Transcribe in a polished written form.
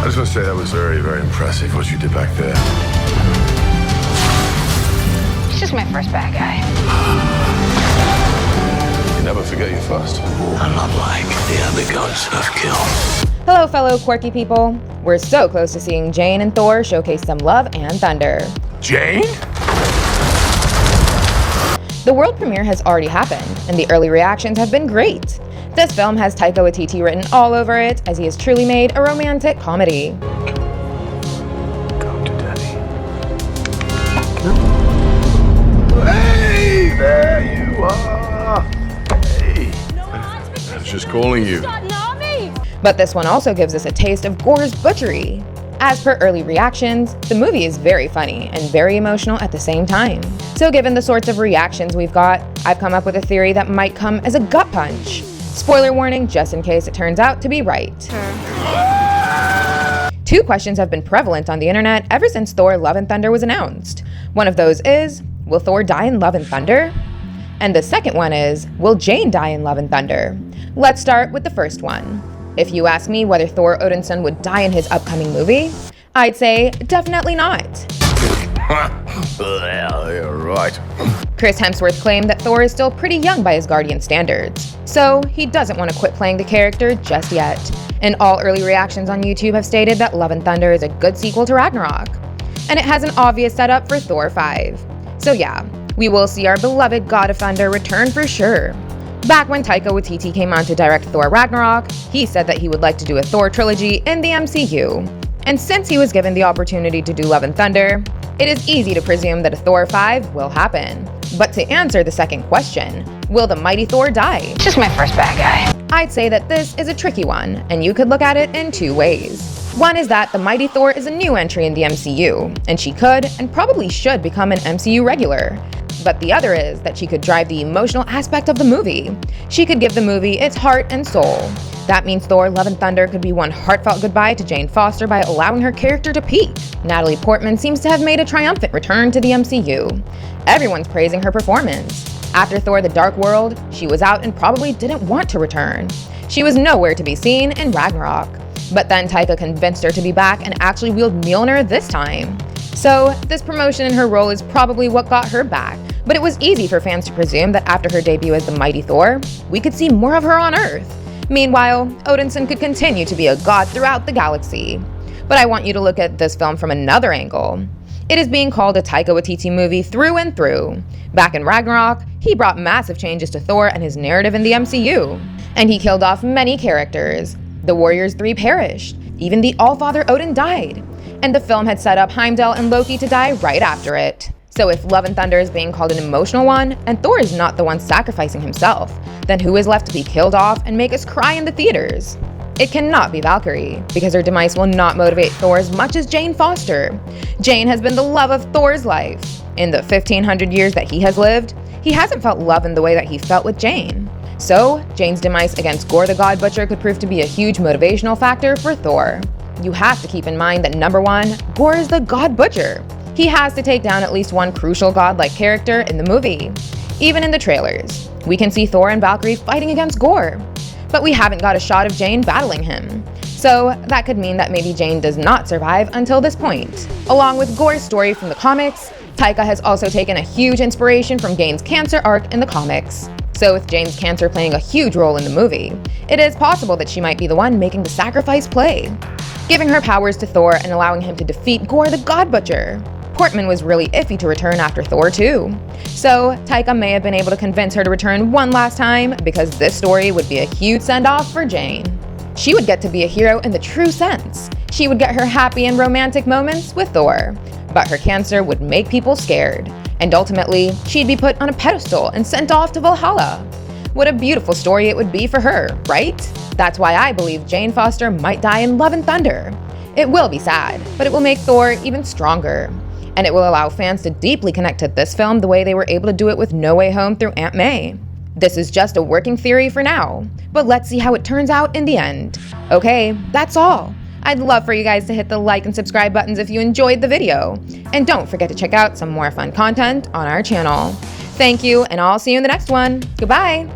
just want to say that was very, very impressive what you did back there. He's just my first bad guy. You never forget your first. I'm not like the other gods of kill. Hello, fellow quirky people. We're so close to seeing Jane and Thor showcase some love and thunder. Jane? The world premiere has already happened, and the early reactions have been great. This film has Taika Waititi written all over it, as he has truly made a romantic comedy. Come to Daddy. Hey, there you are. Hey. I was just calling you. But this one also gives us a taste of gore's butchery. As per early reactions, the movie is very funny and very emotional at the same time. So given the sorts of reactions we've got, I've come up with a theory that might come as a gut punch. Spoiler warning, just in case it turns out to be right. Two questions have been prevalent on the internet ever since Thor Love and Thunder was announced. One of those is, will Thor die in Love and Thunder? And the second one is, will Jane die in Love and Thunder? Let's start with the first one. If you ask me whether Thor Odinson would die in his upcoming movie, I'd say definitely not. Well, you're right. Chris Hemsworth claimed that Thor is still pretty young by his Guardian standards, so he doesn't want to quit playing the character just yet. And all early reactions on YouTube have stated that Love and Thunder is a good sequel to Ragnarok, and it has an obvious setup for Thor 5. So yeah, we will see our beloved God of Thunder return for sure. Back when Taika Waititi came on to direct Thor Ragnarok, he said that he would like to do a Thor trilogy in the MCU. And since he was given the opportunity to do Love and Thunder, it is easy to presume that a Thor 5 will happen. But to answer the second question, will the mighty Thor die? Just my first bad guy. I'd say that this is a tricky one, and you could look at it in two ways. One is that the mighty Thor is a new entry in the MCU, and she could and probably should become an MCU regular. But the other is that she could drive the emotional aspect of the movie. She could give the movie its heart and soul. That means Thor Love and Thunder could be one heartfelt goodbye to Jane Foster by allowing her character to peak. Natalie Portman seems to have made a triumphant return to the MCU. Everyone's praising her performance. After Thor The Dark World, she was out and probably didn't want to return. She was nowhere to be seen in Ragnarok. But then Taika convinced her to be back and actually wield Mjolnir this time. So this promotion in her role is probably what got her back. But it was easy for fans to presume that after her debut as the mighty Thor, we could see more of her on Earth. Meanwhile, Odinson could continue to be a god throughout the galaxy. But I want you to look at this film from another angle. It is being called a Taika Waititi movie through and through. Back in Ragnarok, he brought massive changes to Thor and his narrative in the MCU. And he killed off many characters. The Warriors 3 perished. Even the Allfather Odin died. And the film had set up Heimdall and Loki to die right after it. So if Love and Thunder is being called an emotional one, and Thor is not the one sacrificing himself, then who is left to be killed off and make us cry in the theaters? It cannot be Valkyrie, because her demise will not motivate Thor as much as Jane Foster. Jane has been the love of Thor's life. In the 1500 years that he has lived, he hasn't felt love in the way that he felt with Jane. So, Jane's demise against Gore the God Butcher could prove to be a huge motivational factor for Thor. You have to keep in mind that number one, Gore is the God Butcher. He has to take down at least one crucial godlike character in the movie. Even in the trailers, we can see Thor and Valkyrie fighting against Gore, but we haven't got a shot of Jane battling him. So that could mean that maybe Jane does not survive until this point. Along with Gore's story from the comics, Taika has also taken a huge inspiration from Jane's cancer arc in the comics. So with Jane's cancer playing a huge role in the movie, it is possible that she might be the one making the sacrifice play, giving her powers to Thor and allowing him to defeat Gore the God Butcher. Portman was really iffy to return after Thor 2. So Taika may have been able to convince her to return one last time because this story would be a huge send-off for Jane. She would get to be a hero in the true sense. She would get her happy and romantic moments with Thor, but her cancer would make people scared. And ultimately, she'd be put on a pedestal and sent off to Valhalla. What a beautiful story it would be for her, right? That's why I believe Jane Foster might die in Love and Thunder. It will be sad, but it will make Thor even stronger. And it will allow fans to deeply connect to this film the way they were able to do it with No Way Home through Aunt May. This is just a working theory for now, but let's see how it turns out in the end. Okay, that's all. I'd love for you guys to hit the like and subscribe buttons if you enjoyed the video. And don't forget to check out some more fun content on our channel. Thank you, and I'll see you in the next one. Goodbye!